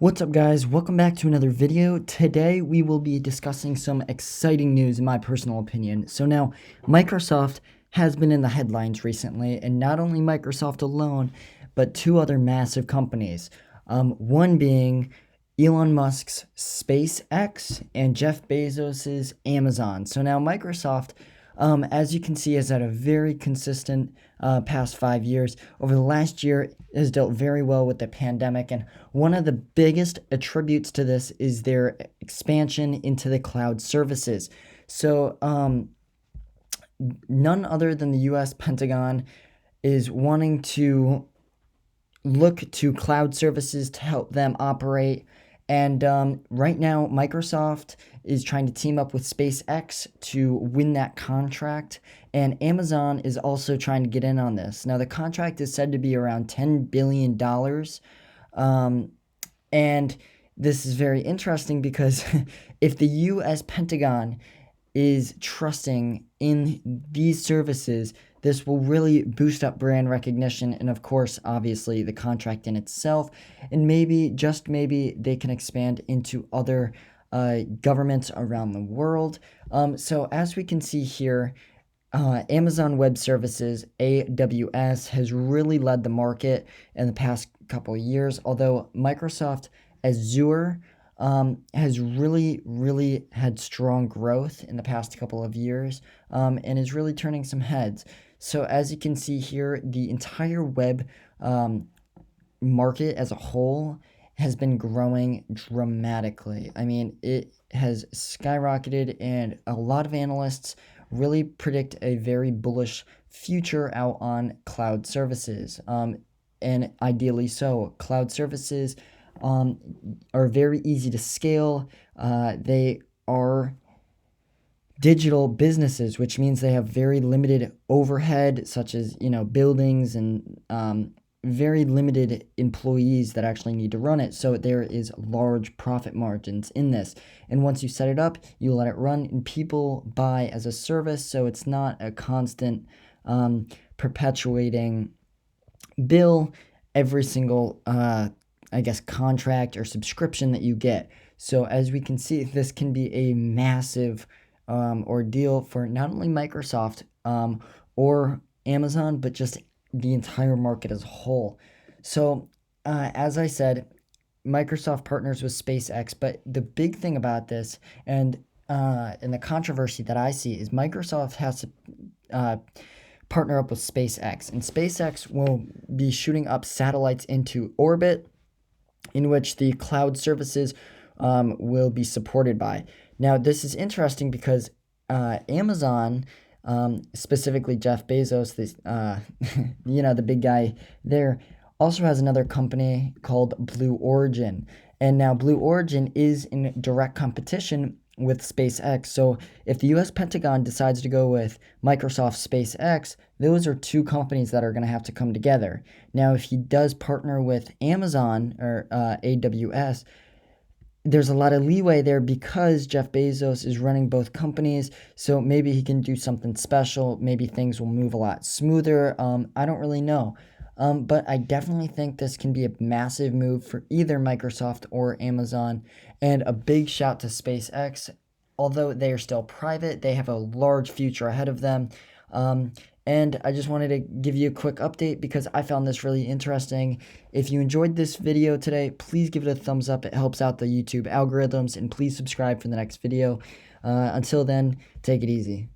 What's up, guys? Welcome back to another video. Today we will be discussing some exciting news in my personal opinion. So now Microsoft has been in the headlines recently, and not only Microsoft alone, but two other massive companies. One being Elon Musk's SpaceX and Jeff Bezos's Amazon. So now Microsoft, as you can see, has had a very consistent past 5 years. Over the last year, has dealt very well with the pandemic, and one of the biggest attributes to this is their expansion into the cloud services. So, none other than the U.S. Pentagon is wanting to look to cloud services to help them operate. And right now, Microsoft is trying to team up with SpaceX to win that contract. And Amazon is also trying to get in on this. Now, the contract is said to be around $10 billion. And this is very interesting because if the U.S. Pentagon is trusting in these services, this will really boost up brand recognition and, of course, obviously, the contract in itself. And maybe, just maybe, they can expand into other governments around the world. So as we can see here, Amazon Web Services, AWS, has really led the market in the past couple of years, although Microsoft Azure has really had strong growth in the past couple of years, and is really turning some heads. So as you can see here, the entire web market as a whole has been growing dramatically. I mean, it has skyrocketed, and a lot of analysts really predict a very bullish future out on cloud services, and ideally so. Cloud services are very easy to scale. They are digital businesses, which means they have very limited overhead, such as, buildings, and very limited employees that actually need to run it. So there is large profit margins in this. And once you set it up, you let it run, and people buy as a service. So it's not a constant perpetuating bill every single contract or subscription that you get. So as we can see, this can be a massive ordeal for not only Microsoft or Amazon, but just the entire market as a whole. So as I said, Microsoft partners with SpaceX, but the big thing about this and the controversy that I see is Microsoft has to partner up with SpaceX, and SpaceX will be shooting up satellites into orbit, in which the cloud services will be supported by. Now, this is interesting because Amazon, specifically Jeff Bezos, the big guy there, also has another company called Blue Origin. And now Blue Origin is in direct competition with SpaceX. So if the U.S. Pentagon decides to go with Microsoft SpaceX, those are two companies that are going to have to come together. Now, if he does partner with Amazon or AWS, there's a lot of leeway there because Jeff Bezos is running both companies. So maybe he can do something special. Maybe things will move a lot smoother. I don't really know. But I definitely think this can be a massive move for either Microsoft or Amazon. And a big shout to SpaceX. Although they are still private, they have a large future ahead of them. And I just wanted to give you a quick update because I found this really interesting. If you enjoyed this video today, please give it a thumbs up. It helps out the YouTube algorithms. And please subscribe for the next video. Until then, take it easy.